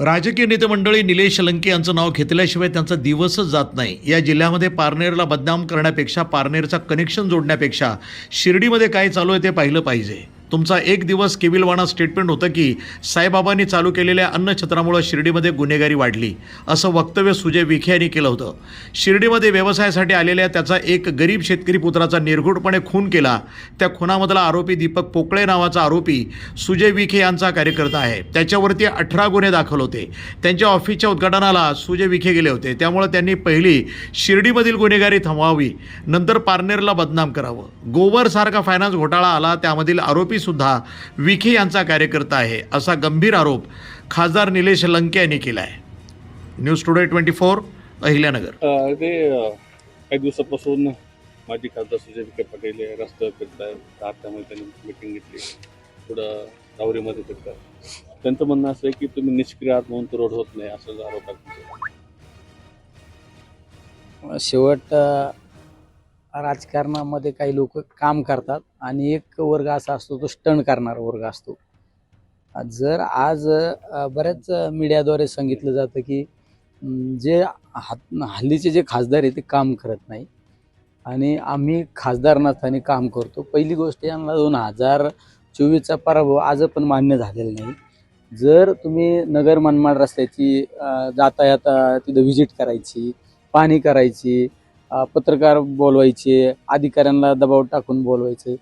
राजकीय नेते मंडळी निलेश लंके यांचं नाव घेतल्याशिवाय त्यांचा दिवसच जात नाही. या जिल्ह्यामध्ये पारनेरला बदनाम करण्यापेक्षा, पारनेरचा कनेक्शन जोडण्यापेक्षा शिर्डीमध्ये काय चालू आहे ते पाहिलं पाहिजे. तुमचा एक दिवस केविलवाणा स्टेटमेंट होतं की साईबाबांनी चालू केलेल्या अन्नछत्रामुळे शिर्डीमध्ये गुन्हेगारी वाढली, असं वक्तव्य सुजय विखे यांनी केलं होतं. शिर्डीमध्ये व्यवसायासाठी आलेल्या त्याचा एक गरीब शेतकरी पुत्राचा निर्घृणपणे खून केला. त्या खुनामधला आरोपी दीपक पोकळे नावाचा आरोपी सुजय विखे यांचा कार्यकर्ता आहे. त्याच्यावरती 18 गुन्हे दाखल होते. त्यांच्या ऑफिसच्या उद्घाटनाला सुजय विखे गेले होते. त्यामुळे त्यांनी पहिली शिर्डीमधील गुन्हेगारी थांबवावी, नंतर पारनेरला बदनाम करावं. गोवरसारखा फायनान्स घोटाळा आला, त्यामधील आरोपी सुद्धा विखे यांचा कार्यकर्ता आहे, असा गंभीर आरोप खासदार निलेश लंके यांनी केला आहे. News today 24 Ahilyanagar. काही दिवसापासून माजी खासदार सुजय विखे पाटील हे रस्त्यावर फिरत आहेत. त्यामुळे त्यांनी मिटिंग घेतली, पुढं राहुरीमध्ये फिरतात. त्यांचं म्हणणं असं आहे की तुम्ही निष्क्रिय आहात म्हणून तो रोड होत नाही, असं आरोप आहे. शेवट राजकारणामध्ये काही लोक काम करतात आणि एक वर्ग असा असतो तो स्टंट करणारा वर्ग असतो. जर आज बऱ्याच मीडियाद्वारे सांगितलं जातं की जे हल्लीचे जे खासदार आहे ते काम करत नाही आणि आम्ही खासदार नसताना काम करतो. पहिली गोष्ट, यांना 2024चा पराभव आज पण मान्य झालेला नाही. जर तुम्ही नगर मनमाड रस्त्याची जातायात तिथं व्हिजिट करायची, पाणी करायची, पत्रकार बोलवायचे, अधिकाऱ्यांना दबाव टाकून बोलवायचे,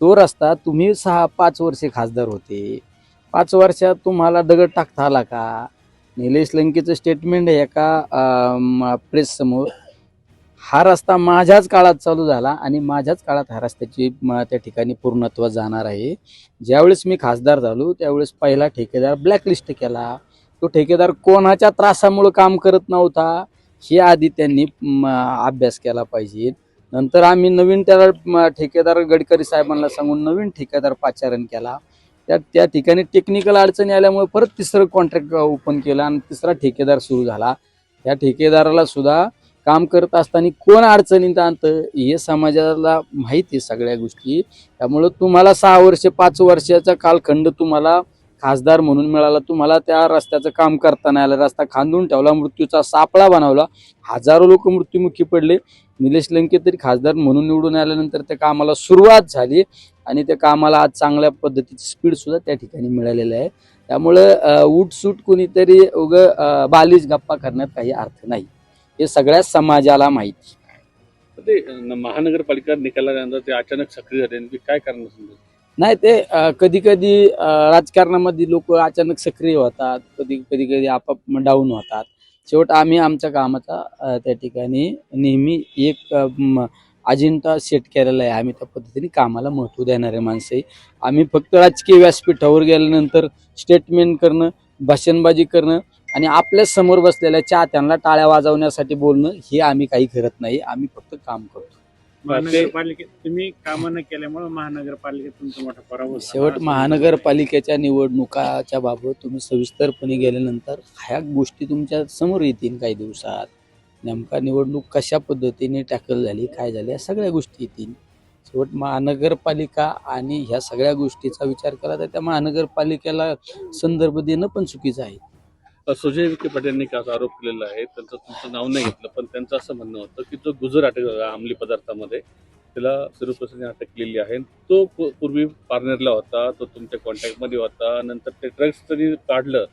तो रस्ता तुम्ही 5 वर्षे खासदार होते, 5 वर्षात तुम्हाला दगड टाकता आला का? निलेश लंकेचं स्टेटमेंट आहे एका प्रेस समोर, हा रस्ता माझ्याच काळात चालू झाला आणि माझ्याच काळात हा रस्त्याची त्या ठिकाणी पूर्णत्व जाणार आहे. ज्यावेळेस मी खासदार झालो त्यावेळेस पहिला ठेकेदार ब्लॅकलिस्ट केला. तो ठेकेदार कोणाच्या त्रासामुळे काम करत नव्हता हे आधी त्यांनी अभ्यास केला पाहिजे. नंतर आम्ही नवीन त्याला ठेकेदार गडकरी साहेबांना सांगून नवीन ठेकेदार पाचारण केला. त्या ठिकाणी टेक्निकल अडचणी आल्यामुळे परत तिसरं कॉन्ट्रॅक्ट ओपन केलं आणि तिसरा ठेकेदार सुरू झाला. त्या ठेकेदाराला सुद्धा काम करत असताना कोण अडचणीत आणतं हे समाजाला माहिती आहे सगळ्या गोष्टी. त्यामुळं तुम्हाला 6 वर्ष 5 वर्षाचा कालखंड तुम्हाला खासदार म्हणून मिळाला. तुम्हाला त्या रस्त्याचं काम करताना आलं, रस्ता खांदून ठेवला, मृत्यूचा सापळा बनवला, हजारो लोक मृत्युमुखी पडले. निलेश लंके तरी खासदार म्हणून निवडून आल्यानंतर त्या कामाला सुरुवात झाली आणि त्या कामाला आज चांगल्या पद्धतीची स्पीड सुद्धा त्या ठिकाणी मिळालेलं आहे. त्यामुळं उठसूट कुणीतरी बालिश गप्पा करण्यात काही अर्थ नाही, हे सगळ्या समाजाला माहिती. ते महानगरपालिका निकालानंतर ते अचानक सक्रिय झाले, काय कारण समजलं नाही. ते कधी कधी राजकारणामध्ये लोक अचानक सक्रिय होतात, कधी आपाप डाऊन होतात. शेवट आम्ही आमच्या कामाचा त्या ठिकाणी नेहमी एक अजेंडा सेट केलेला आहे. आम्ही त्या पद्धतीने कामाला महत्त्व देणारे माणसं आहे. आम्ही फक्त राजकीय व्यासपीठावर गेल्यानंतर स्टेटमेंट करणं, भाषणबाजी करणं आणि आपल्या समोर बसलेल्या चाहत्यांना टाळ्या वाजवण्यासाठी बोलणं हे आम्ही काही करत नाही. आम्ही फक्त काम करतो. महानगरपालिकेत तुम्ही कामं न केल्यामुळे महानगरपालिकेत तुमचा मोठा पराभव झाला. शेवट महानगरपालिकेच्या निवडणुकाच्या बाबत तुम्ही सविस्तरपणे गेल्यानंतर ह्या गोष्टी तुमच्या समोर येतील काही दिवसात. नेमका निवडणूक कशा पद्धतीने टॅकल झाली, काय झाली, या सगळ्या गोष्टी येतील. शेवट महानगरपालिका आणि ह्या सगळ्या गोष्टीचा विचार केला तर त्या महानगरपालिकेला संदर्भ देणं पण चुकीचं आहे. सुजय विखे पाटील असा आरोप केलेला आहे. त्यांचं तुमचं नाव नाही घेतलं, पण त्यांचं असं म्हणणं होतं की जो गुजर अटक अंमली पदार्थामध्ये त्याला सुरूपसने अटक केलेली आहे. तो पूर्वी पारनेरला होता, तो तुमच्या कॉन्टॅक्टमध्ये होता. नंतर ते ड्रग्स त्यांनी काढलं,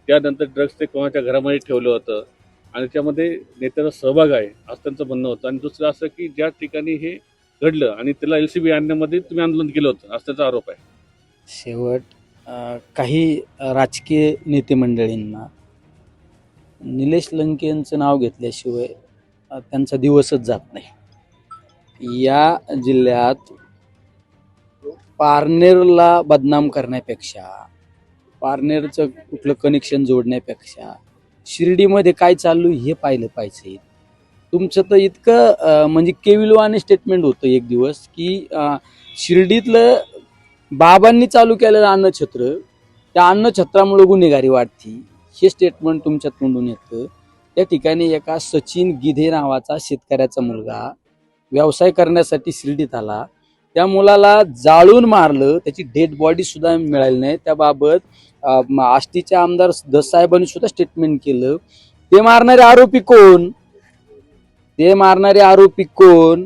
त्यानंतर ड्रग्स ते कोणाच्या घरामध्ये ठेवलं होतं आणि त्यामध्ये नेत्याचा सहभाग आहे असं त्यांचं म्हणणं होतं. आणि दुसरं असं की ज्या ठिकाणी हे घडलं आणि त्याला LCB आणण्यामध्ये तुम्ही आंदोलन केलं होतं असं त्याचा आरोप आहे. शेवट काही राजकीय नेते मंडळींना निलेश लंके यांचं नाव घेतल्याशिवाय त्यांचा दिवसच जात नाही. या जिल्ह्यात पारनेरला बदनाम करण्यापेक्षा, पारनेरचं कुठलं कनेक्शन जोडण्यापेक्षा शिर्डीमध्ये काय चालू हे पाहिलं पाहिजे. तुमचं तर इतकं म्हणजे केविलवाणी स्टेटमेंट होतं एक दिवस की शिर्डीतलं बाबांनी चालू केलेलं अन्नछत्र, त्या अन्नछत्रामुळे गुन्हेगारी वाढती, हे स्टेटमेंट तुमच्या तोंडून येतं. त्या ठिकाणी एका सचिन गिधे नावाचा शेतकऱ्याचा मुलगा व्यवसाय करण्यासाठी शिर्डीत आला. त्या मुलाला जाळून मारलं, त्याची डेड बॉडी सुद्धा मिळाली नाही. त्याबाबत आष्टीचे आमदार दस साहेबांनी सुद्धा स्टेटमेंट केलं. ते मारणारे आरोपी कोण?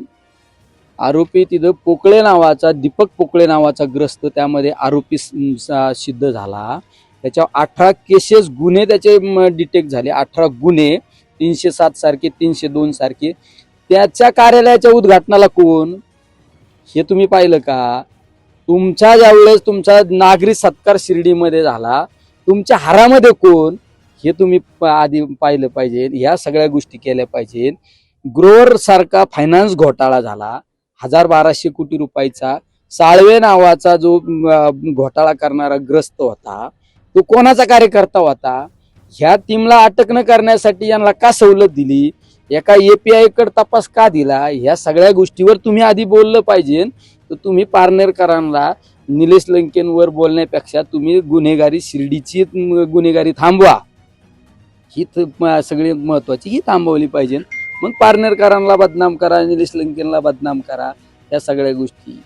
आरोपी तिथं पोकळे नावाचा, दीपक पोकळे नावाचा ग्रस्त त्यामध्ये आरोपी सिद्ध झाला. त्याच्यावर 18 केसेस गुन्हे त्याचे डिटेक्ट झाले. 18 गुन्हे 307 सारखे, 302 सारखे. त्याच्या कार्यालयाच्या उद्घाटनाला कोण? हे तुम्ही पाहिलं का? तुमच्या ज्यावेळेस तुमचा नागरी सत्कार शिर्डीमध्ये झाला, तुमच्या हारामध्ये कोण? हे तुम्ही आधी पाहिलं पाहिजे. ह्या सगळ्या गोष्टी केल्या पाहिजे. ग्रोवर सारखा फायनान्स घोटाळा झाला 1200 कोटी रुपयाचा. साळवे नावाचा जो घोटाळा करणारा ग्रस्त होता, तो कोणाचा कार्यकर्ता होता? ह्या टीमला अटक न करण्यासाठी यांना का सवलत दिली? एका API कडे तपास का दिला? ह्या सगळ्या गोष्टीवर तुम्ही आधी बोललं पाहिजे. तर तुम्ही पारनेरकरांना निलेश लंकेंवर बोलण्यापेक्षा तुम्ही गुन्हेगारी, शिर्डीची गुन्हेगारी थांबवा, ही सगळी महत्वाची ही थांबवली पाहिजे. मग पारनेरकरांना बदनाम करा, निलेश लंकेनला बदनाम करा. या सगळ्या गोष्टी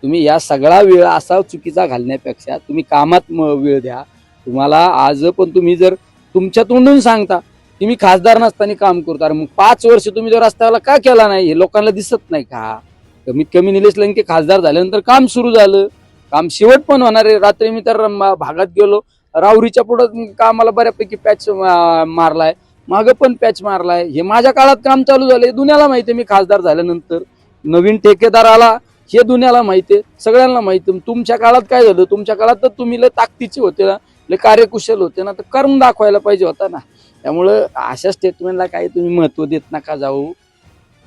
तुम्ही या सगळा वेळ असा चुकीचा घालण्यापेक्षा तुम्ही कामात वेळ द्या. तुम्हाला आज पण तुम्ही जर तुमच्या तोंडून सांगता की मी खासदार नसताना काम करतो, अरे मग 5 वर्ष तुम्ही जर रस्त्याला का केला नाही? हे लोकांना दिसत नाही का? कमीत कमी निलेश लंके खासदार झाल्यानंतर काम सुरू झालं, काम शेवट पण होणार आहे. रात्री मी तर भागात गेलो, राहुरीच्या पुढं कामाला बऱ्यापैकी पॅच मारलाय, मागं पण पॅच मारलाय. हे माझ्या काळात काम चालू झालंय, दुनियाला माहितीये. मी खासदार झाल्यानंतर नवीन ठेकेदार आला, हे दुनियाला माहितीये, सगळ्यांना माहिती. तुमच्या काळात काय झालं? तुमच्या काळात तर तुम्ही लय ताकदीचे होते ना, लय कार्यकुशल होते ना, तर करून दाखवायला पाहिजे होता ना. त्यामुळं अशा स्टेटमेंटला काही तुम्ही महत्व देत नका जाऊ.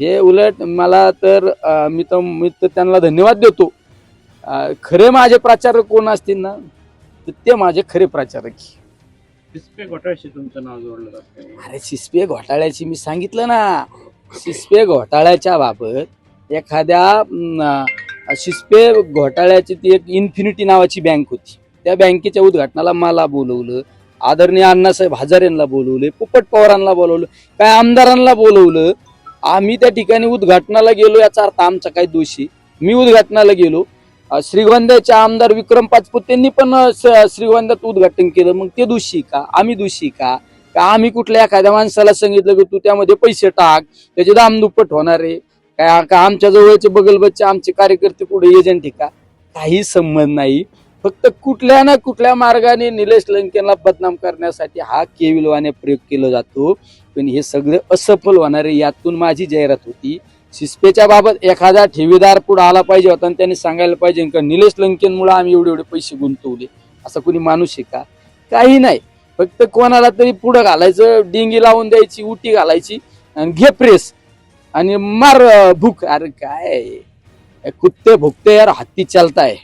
हे उलट मला तर मी तर त्यांना धन्यवाद देतो. खरे माझे प्राचार्य कोण असतील ना, तर ते माझे खरे प्राचार्य. सिस्पे घोटाळ्याशी तुमचं नाव जोडलं जातं. अरे सिस्पे घोटाळ्याची मी सांगितलं ना, सिस्पे घोटाळ्याच्या बाबत एखाद्या सिस्पे घोटाळ्याची ती एक इन्फिनिटी नावाची बँक होती. त्या बँकेच्या उद्घाटनाला मला बोलवलं, आदरणीय अण्णासाहेब हजारे यांना बोलवले, पोपट पवारांना बोलवलं, काय आमदारांना बोलवलं. आम्ही त्या ठिकाणी उद्घाटनाला गेलो, याचा अर्थ आमचा काही दोषी. मी उद्घाटनाला गेलो, श्रीगोंद्याचे आमदार विक्रम पाचपुत त्यांनी पण श्रीगोंद्यात उद्घाटन केलं. मग ते दोषी का? आम्ही दोषी का? आम्ही कुठल्या एखाद्या माणसाला सांगितलं की तू त्यामध्ये पैसे टाक, त्याचे दाम दुप्पट होणार आहे का? आमच्या जवळचे बगलबच्चे आमचे कार्यकर्ते पुढे एजंट आहे का? काही संबंध नाही. फक्त कुठल्या ना कुठल्या मार्गाने निलेश लंकेला बदनाम करण्यासाठी हा केविलवाने प्रयोग केला जातो. पण हे सगळं असफल होणार आहे. यातून माझी जाहिरात होती. सिस्पेच्या बाबत एखादा ठेवीदार पुढे आला पाहिजे होता आणि त्यांनी सांगायला पाहिजे का निलेश लंकेनमुळे आम्ही एवढे पैसे गुंतवले. असा कोणी माणूस आहे का? काही नाही. फक्त कोणाला तरी पुढे घालायचं, डिंगी लावून द्यायची, उटी घालायची आणि घे प्रेस आणि मार भूक. अरे काय कुत्ते भुकते यार, हत्ती चालताय.